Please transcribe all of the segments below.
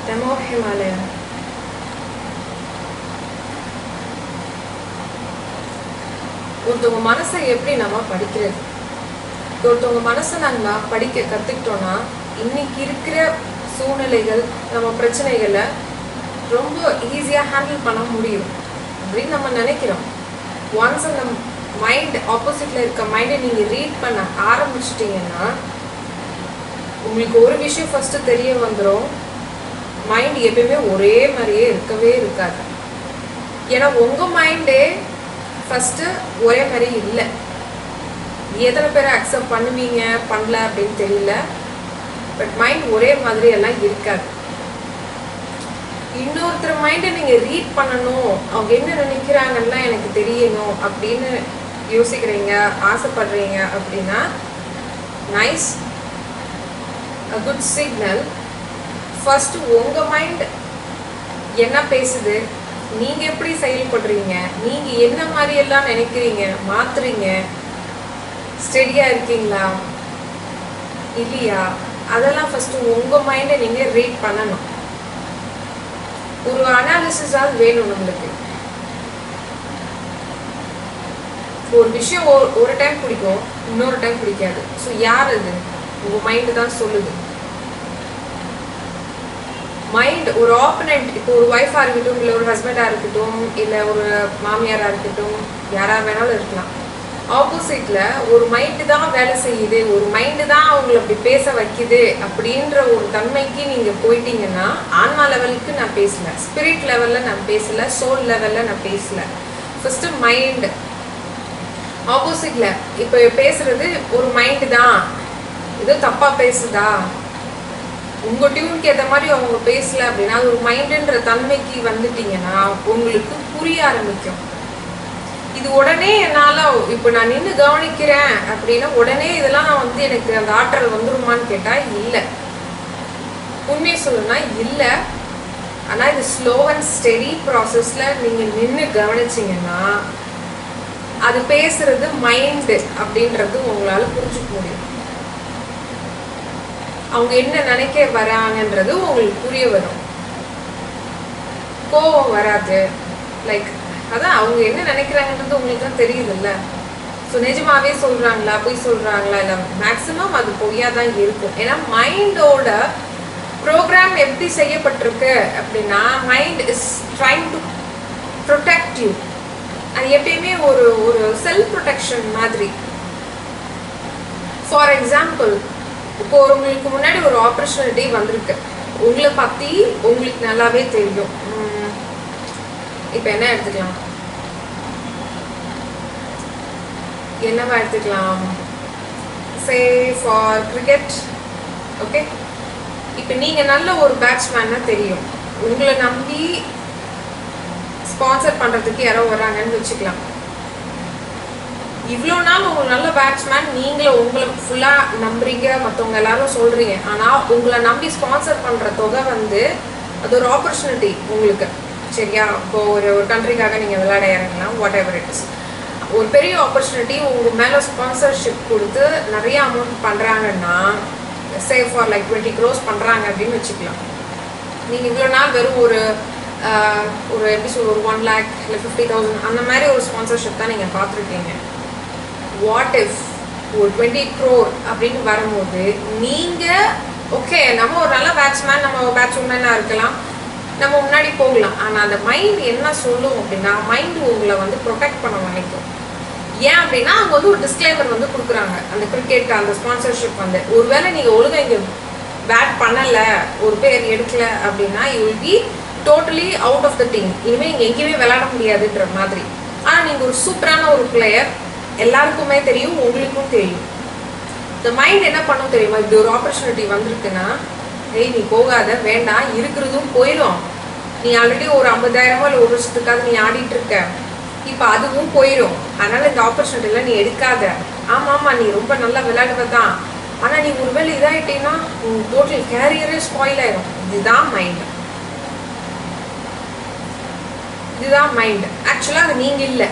Demo Himalaya. ஒருத்தவங்க மனசை எப்படி நம்ம படிக்கிறது? ஒருத்தவங்க மனசை நாங்கள் படிக்க கற்றுக்கிட்டோன்னா இன்னைக்கு இருக்கிற சூழ்நிலைகள் நம்ம பிரச்சனைகளை ரொம்ப ஈஸியாக ஹேண்டில் பண்ண முடியும் அப்படின்னு நம்ம நினைக்கிறோம். ஒன்ஸ் அந்த மைண்ட் ஆப்போசிட்டில் இருக்க மைண்டை நீங்கள் ரீட் பண்ண ஆரம்பிச்சிட்டிங்கன்னா உங்களுக்கு ஒரு விஷயம் ஃபஸ்ட்டு தெரிய வந்துடும். மைண்ட் எப்பயுமே ஒரே மாதிரியே இருக்கவே இருக்காது. ஏன்னா உங்கள் மைண்டே ஃபஸ்ட்டு ஒரே மாதிரி இல்லை. எத்தனை பேரை அக்செப்ட் பண்ணுவீங்க பண்ணல அப்படின்னு தெரியல. பட் மைண்ட் ஒரே மாதிரி எல்லாம் இருக்காது. இன்னொருத்தர் மைண்டை நீங்கள் ரீட் பண்ணணும், அவங்க என்ன நினைக்கிறாங்கன்னா எனக்கு தெரியணும் அப்படின்னு யோசிக்கிறீங்க, ஆசைப்படுறீங்க அப்படின்னா nice, a good signal. First உங்கள் மைண்ட் என்ன பேசுது, நீங்கள் எப்படி செயல்படுறீங்க, நீங்கள் என்ன மாதிரியெல்லாம் நினைக்கிறீங்க, மாற்றுறீங்க, ஸ்டெடியாக இருக்கீங்களா இல்லையா, அதெல்லாம் ஃபஸ்ட்டு உங்கள் மைண்டை நீங்கள் ரீட் பண்ணணும். ஒரு அனாலிசிஸால் வேணும் நம்மளுக்கு. ஒரு விஷயம் ஒரு டைம் பிடிக்கும், இன்னொரு டைம் பிடிக்காது. ஸோ யார் அது? உங்கள் மைண்டு தான் சொல்லுது. மைண்ட் ஒரு ஆப்பனண்ட், இப்போ ஒரு ஒய்ஃபாக இருக்கட்டும், இல்லை ஒரு ஹஸ்பண்டாக இருக்கட்டும், இல்லை ஒரு மாமியாராக இருக்கட்டும், யாராக வேணாலும் இருக்கலாம். ஆப்போசிட்டில் ஒரு மைண்டு தான் வேலை செய்யுது, ஒரு மைண்டு தான் அவங்களை அப்படி பேச வைக்குது அப்படின்ற ஒரு தன்மைக்கு நீங்கள் போயிட்டீங்கன்னா, ஆன்மா லெவலுக்கு நான் பேசலை, ஸ்பிரிட் லெவலில் நான் பேசலை, சோல் லெவலில் நான் பேசலை. ஃபஸ்ட்டு மைண்டு ஆப்போசிட்டில் இப்போ பேசுகிறது ஒரு மைண்டு தான், இது தப்பாக பேசுதா, உங்கள் டியூனுக்கு ஏற்ற மாதிரி அவங்க பேசலை அப்படின்னா அது ஒரு மைண்டுன்ற தன்மைக்கு வந்துட்டீங்கன்னா உங்களுக்கு புரிய ஆரம்பிக்கும். இது உடனே என்னால் இப்போ நான் நின்று கவனிக்கிறேன் அப்படின்னா உடனே இதெல்லாம் நான் எனக்கு அந்த ஆற்றல் வந்துருமான்னு கேட்டால் இல்லை. உண்மையை சொல்லணும்னா இல்லை. ஆனால் இது ஸ்லோ அண்ட் ஸ்டெடி ப்ராசஸில் நீங்கள் நின்று கவனிச்சிங்கன்னா அது பேசுறது மைண்டு அப்படின்றது உங்களால் புரிஞ்சுக்க முடியும். அவங்க என்ன நினைக்க வராங்கன்றது உங்களுக்கு புரிய வரும். கோபம் வராது. லைக் அதான் அவங்க என்ன நினைக்கிறாங்கன்றது உங்களுக்கு தான் தெரியுதுல்ல. ஸோ நிஜமாவே சொல்கிறாங்களா, பொய் சொல்கிறாங்களா, இல்லை மேக்ஸிமம் அது பொய்யா தான் இருக்கும். ஏன்னா மைண்டோட ப்ரோக்ராம் எப்படி செய்யப்பட்டிருக்கு அப்படின்னா, mind is trying to protect you. அது எப்பயுமே ஒரு ஒரு செல்ஃப் ப்ரொடெக்ஷன் மாதிரி. ஃபார் எக்ஸாம்பிள், இப்போ உங்களுக்கு முன்னாடி ஒரு ஆப்பர்ச்சுனிட்டி வந்திருக்கு, உங்களை பற்றி உங்களுக்கு நல்லாவே தெரியும். இப்போ என்ன எடுத்துக்கலாம், என்னவா எடுத்துக்கலாம், சே ஃபார் கிரிக்கெட். ஓகே, இப்போ நீங்கள் நல்ல ஒரு பேட்ஸ்மேன்னா தெரியும், உங்களை நம்பி ஸ்பான்சர் பண்ணுறதுக்கு யாரோ வராங்கன்னு வச்சுக்கலாம். இவ்வளோ நாள் உங்களுக்கு நல்ல பேட்ஸ்மேன், நீங்களும் உங்களை ஃபுல்லாக நம்புறீங்க, மற்றவங்க எல்லாரும் சொல்கிறீங்க. ஆனால் உங்களை நம்பி ஸ்பான்சர் பண்ணுற தொகை அது ஒரு ஆப்பர்ச்சுனிட்டி உங்களுக்கு, சரியா? இப்போ ஒரு கண்ட்ரிக்காக நீங்கள் விளையாட இறங்கலாம், வாட் எவர் இட் இஸ். ஒரு பெரிய ஆப்பர்ச்சுனிட்டி உங்கள் மேலே ஸ்பான்சர்ஷிப் கொடுத்து நிறைய அமௌண்ட் பண்ணுறாங்கன்னா, சேவ் ஃபார் லைக் 20 crores பண்ணுறாங்க அப்படின்னு வச்சுக்கலாம். நீங்கள் இவ்வளோ நாள் வெறும் ஒரு எப்படி சொல்ல, ஒரு 1 lakh இல்லை 50,000 அந்த மாதிரி ஒரு ஸ்பான்சர்ஷிப் தான் நீங்கள் பார்த்துருக்கீங்க. வாட் இஃப் ஒரு 20 crore அப்படின்னு வரும்போது நீங்கள் ஓகே, நம்ம ஒரு நல்ல பேட்ஸ்மேன், நம்ம பேட்ஸ்மேனாக இருக்கலாம், நம்ம முன்னாடி போகலாம். ஆனால் அந்த மைண்ட் என்ன சொல்லும் அப்படின்னா, மைண்டு உங்களை ப்ரொடெக்ட் பண்ண நினைக்கும். ஏன் அப்படின்னா அவங்க ஒரு டிஸ்க்ளைமர் கொடுக்குறாங்க. அந்த கிரிக்கெட் அந்த ஸ்பான்சர்ஷிப் ஒருவேளை நீங்கள் ஒழுங்காக இங்கே பேட் பண்ணலை, ஒரு பேர் எடுக்கலை அப்படின்னா you will be totally out of the team. இனிமேல் இங்கே எங்கேயுமே விளையாட முடியாதுன்ற மாதிரி. ஆனால் நீங்கள் ஒரு சூப்பரான ஒரு பிளேயர், எல்லாருக்குமே தெரியும், உங்களுக்கும் தெரியும். இந்த மைண்ட் என்ன பண்ணும் தெரியுமா? இப்படி ஒரு ஆப்பர்ச்சுனிட்டி வந்திருக்குன்னா, ஏய் நீ போகாத, வேண்டாம், இருக்கிறதும் போயிடும். நீ ஆல்ரெடி ஒரு 50,000 இல்லை 1 லட்சத்துக்காக நீ ஆடிட்டு இருக்க, இப்போ அதுவும் போயிடும். அதனால் இந்த ஆப்பர்ச்சுனிட்டிலாம் நீ எடுக்காத. ஆமாம், நீ ரொம்ப நல்லா விளையாடுவ தான், ஆனால் நீ ஒருவேளை இதாகிட்டீங்கன்னா உன் டோட்டல் கேரியரே ஸ்பாயில் ஆயிடும். இதுதான் மைண்டு. இதுதான் மைண்ட். ஆக்சுவலாக அது நீங்கள் இல்லை.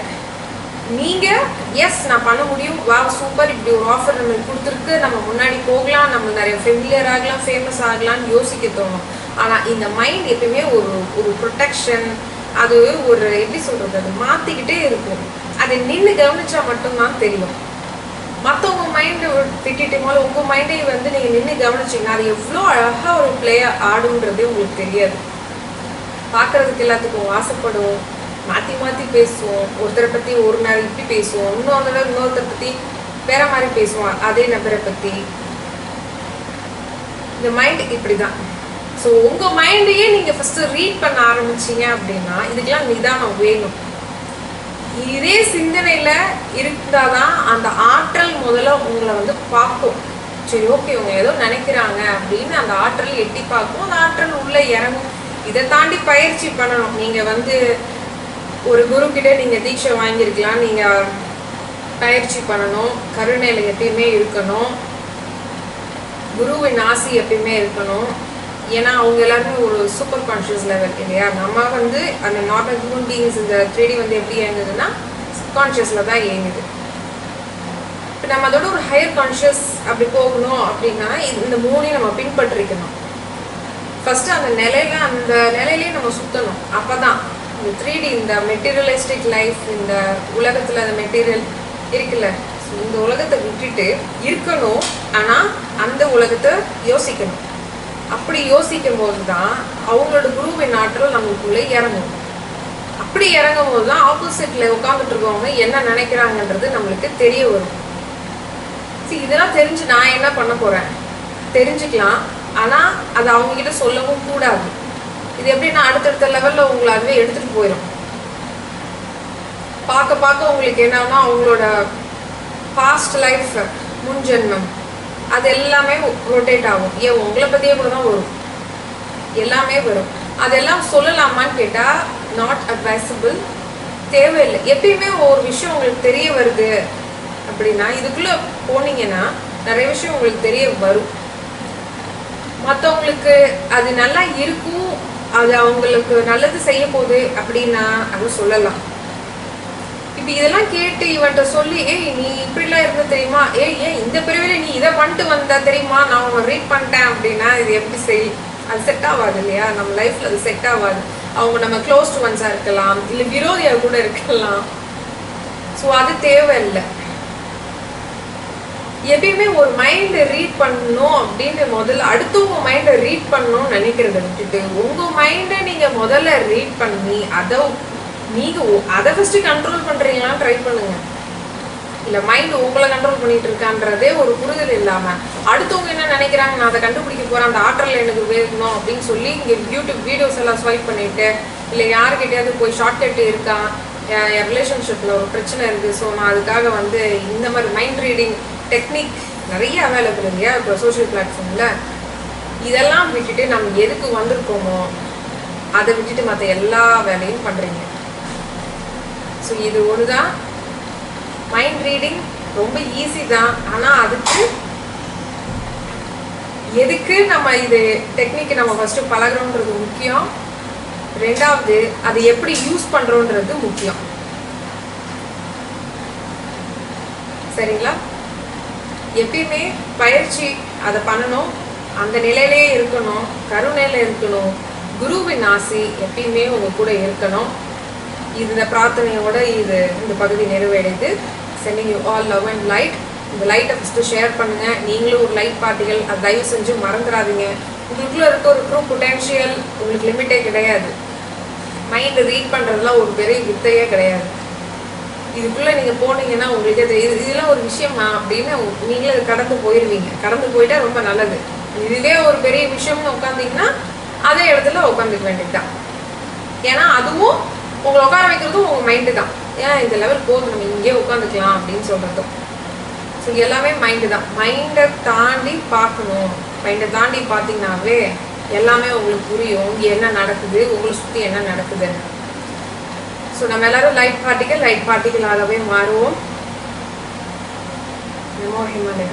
நீங்கள் எஸ் நான் பண்ண முடியும், வா சூப்பர், இப்படி ஒரு ஆஃபர் நம்மளுக்கு கொடுத்துருக்கு, நம்ம முன்னாடி போகலாம், நம்ம நிறைய ஃபெமிலியர் ஆகலாம், ஃபேமஸ் ஆகலாம்னு யோசிக்க தோணும். ஆனால் இந்த மைண்ட் எப்பயுமே ஒரு ப்ரொடெக்ஷன், அது ஒரு எப்படி சொல்கிறது, அது மாற்றிக்கிட்டே இருக்கும். அதை நின்று கவனிச்சா மட்டும்தான் தெரியும். மற்றவங்க மைண்டை விட்டுட்டு போது உங்கள் மைண்டை வந்து நீங்கள் நின்று கவனிச்சிங்கன்னா அது எவ்வளோ அழகாக ஒரு பிளேயர் ஆடுன்றதே உங்களுக்கு தெரியாது. பார்க்குறதுக்கு எல்லாத்துக்கும் ஆசைப்படுவோம், மாற்றி மாற்றி பேசுவோம், ஒருத்தரை பற்றி ஒரு நாள் இப்படி பேசுவோம், இன்னொருத்தரை பற்றி வேற மாதிரி பேசுவோம், அதே நபரை பற்றி. இந்த மைண்ட் இப்படி தான். ஸோ உங்கள் மைண்டையே நீங்கள் ஃபஸ்ட்டு ரீட் பண்ண ஆரம்பிச்சிங்க அப்படின்னா இதுக்கெல்லாம் நிதானம் வேணும். இதே சிந்தனையில் இருந்தால் தான் அந்த ஆற்றல் முதல்ல உங்களை வந்து பார்க்கும். சரி ஓகே இவங்க ஏதோ நினைக்கிறாங்க அப்படின்னு அந்த ஆற்றல் எட்டி பார்க்கும், அந்த ஆற்றல் உள்ளே இறங்கும். இதை தாண்டி பயிற்சி பண்ணணும். நீங்கள் வந்து ஒரு குரு கிட்ட நீங்கள் தீட்சை வாங்கியிருக்கலாம், நீங்கள் பயிற்சி பண்ணணும், கருணையில் எப்பயுமே இருக்கணும், குருவின் ஆசி எப்பயுமே இருக்கணும். ஏன்னா அவங்க எல்லாருமே ஒரு சூப்பர் கான்ஷியஸ் லெவல் இல்லையா. நம்ம வந்து அந்த நார்மல் ஹியூமன் பீயிங்ஸ் இந்த 3D வந்து எப்படி இயங்குதுன்னா கான்ஷியஸில் தான் இயங்குது. இப்போ நம்ம அதோட ஒரு ஹையர் கான்ஷியஸ் அப்படி போகணும் அப்படின்னா இந்த மூணையும் நம்ம பின்பற்றிக்கணும். ஃபஸ்ட்டு அந்த நிலையிலேயே நம்ம சுற்றணும். அப்போ தான் இந்த 3D இந்த மெட்டீரியலிஸ்டிக் லைஃப், இந்த உலகத்தில் அந்த மெட்டீரியல் இருக்குல்ல, இந்த உலகத்தை விட்டுட்டு இருக்கணும். ஆனால் அந்த உலகத்தை யோசிக்கணும். அப்படி யோசிக்கும் போது தான் அவங்களோட குருவின் ஆற்றல் நம்மளுக்குள்ளே இறங்கும். அப்படி இறங்கும் போது தான் ஆப்போசிட்டில் உட்காந்துட்டு இருக்கவங்க என்ன நினைக்கிறாங்கன்றது நம்மளுக்கு தெரிய வரும். சரி இதெல்லாம் தெரிஞ்சு நான் என்ன பண்ண போகிறேன் தெரிஞ்சுக்கலாம், ஆனால் அது அவங்ககிட்ட சொல்லவும் கூடாது. இது எப்படின்னா அடுத்தடுத்த லெவலில் உங்களை அதுவே எடுத்துகிட்டு போயிடும். பார்க்க உங்களுக்கு என்னன்னா அவங்களோட பாஸ்ட் லைஃப், முன்ஜென்மம், அது எல்லாமே ரொட்டேட் ஆகும். ஏன் உங்களை பற்றியே கூட தான் வரும், எல்லாமே வரும். அதெல்லாம் சொல்லலாமான்னு கேட்டால் நாட் அட்வைசபிள், தேவையில்லை. எப்பயுமே ஒரு விஷயம் உங்களுக்கு தெரிய வருது அப்படின்னா இதுக்குள்ளே போனீங்கன்னா நிறைய விஷயம் உங்களுக்கு தெரிய வரும். மற்றவங்களுக்கு அது நல்லா இருக்கும், அது அவங்களுக்கு நல்லது செய்ய போகுது அப்படின்னா அது சொல்லலாம். இப்போ இதெல்லாம் கேட்டு இவன்கிட்ட சொல்லி ஏய் நீ இப்படிலாம் இருந்த தெரியுமா, ஏன் இந்த பிரிவில் நீ இதை பண்ணிட்டு வந்தா தெரியுமா, நான் உங்களை ரீட் பண்ணிட்டேன் அப்படின்னா இது எப்படி அது செட் ஆகாது இல்லையா. நம்ம லைஃப்பில் அது செட் ஆகாது. அவங்க நம்ம க்ளோஸ் டு ஒன்ஸாக இருக்கலாம், இல்லை விரோதியாக கூட இருக்கலாம். ஸோ அது தேவையில்லை. எப்பயுமே ஒரு மைண்டை ரீட் பண்ணணும் அப்படின்னு முதல்ல அடுத்தவங்க மைண்டை ரீட் பண்ணணும்னு நினைக்கிறத விட்டுட்டு உங்கள் மைண்டை நீங்கள் முதல்ல ரீட் பண்ணி அதை ஃபஸ்ட்டு கண்ட்ரோல் பண்ணுறீங்களான்னு ட்ரை பண்ணுங்க. இல்லை மைண்டு உங்களை கண்ட்ரோல் பண்ணிட்டு இருக்கான்றதே ஒரு புரிதல் இல்லாமல் அடுத்தவங்க என்ன நினைக்கிறாங்க, நான் அதை கண்டுபிடிக்க போகிறேன், அந்த ஆற்றல் எனக்கு வேணும் அப்படின்னு சொல்லி இங்கே யூடியூப் வீடியோஸ் எல்லாம் ஸ்வைப் பண்ணிவிட்டு, இல்லை யாருக்கிட்டையாவது போய் ஷார்ட்கட் இருக்கா, என் ரிலேஷன்ஷிப்பில் ஒரு பிரச்சனை இருக்குது, ஸோ நான் அதுக்காக வந்து இந்த மாதிரி மைண்ட் ரீடிங் டெக்னிக் நிறைய அவைலபிள் இல்லையா இப்போ சோஷியல் பிளாட்ஃபார்மில். இதெல்லாம் விட்டுட்டு நம்ம எதுக்கு வந்திருக்கோமோ அதை விட்டுட்டு மற்ற எல்லா வேலையும் பண்ணுறீங்க. ஸோ இது ஒன்று தான். மைண்ட் ரீடிங் ரொம்ப ஈஸி தான், ஆனால் அதுக்கு எதுக்கு நம்ம இது டெக்னிக் நம்ம ஃபஸ்ட்டு பழகிறோன்றது முக்கியம். ரெண்டாவது அது எப்படி யூஸ் பண்ணுறோன்றது முக்கியம். சரிங்களா? எப்பயுமே பயிற்சி அதை பண்ணணும், அந்த நிலையிலே இருக்கணும், கருணையில் இருக்கணும், குருவின் ஆசி எப்பயுமே உங்கள் கூட இருக்கணும். இந்த பிரார்த்தனையோட இந்த பகுதி நிறைவடைது. Sending you all love and light. இந்த லைட்டை ஃபஸ்ட்டு ஷேர் பண்ணுங்கள். நீங்களும் ஒரு லைட் பார்ட்டிகள், அது தயவு செஞ்சு மறந்துடாதீங்க. உங்களுக்குள்ளே இருக்க ஒரு ட்ரூ பொட்டென்ஷியல் உங்களுக்கு லிமிட்டே கிடையாது. மைண்டை ரீட் பண்ணுறதுலாம் ஒரு பெரிய வித்தையே கிடையாது. இதுக்குள்ளே நீங்கள் போனீங்கன்னா உங்களுக்கே தெரியுது இதெல்லாம் ஒரு விஷயமா அப்படின்னு நீங்களே கடந்து போயிடுவீங்க. கடந்து போயிட்டா ரொம்ப நல்லது. இதுவே ஒரு பெரிய விஷயம்னு உட்காந்திங்கன்னா அதே இடத்துல உட்காந்துக்க வேண்டியது தான். ஏன்னா அதுவும் உங்களை உட்கார வைக்கிறதும் உங்கள் மைண்டு தான். ஏன் இந்த லெவல் போதும் நம்ம இங்கே உட்காந்துக்கலாம் அப்படின்னு சொல்கிறதும். ஸோ எல்லாமே மைண்டு தான். மைண்டை தாண்டி பார்க்கணும். மைண்டை தாண்டி பார்த்தீங்கன்னாவே எல்லாமே உங்களுக்கு புரியும், இங்கே என்ன நடக்குது, உங்களை சுற்றி என்ன நடக்குதுன்னு. ஸோ நம்ம எல்லாரும் லைட் பார்ட்டிகளாகவே மாறுவோம். நமோ ஹிமாலயா.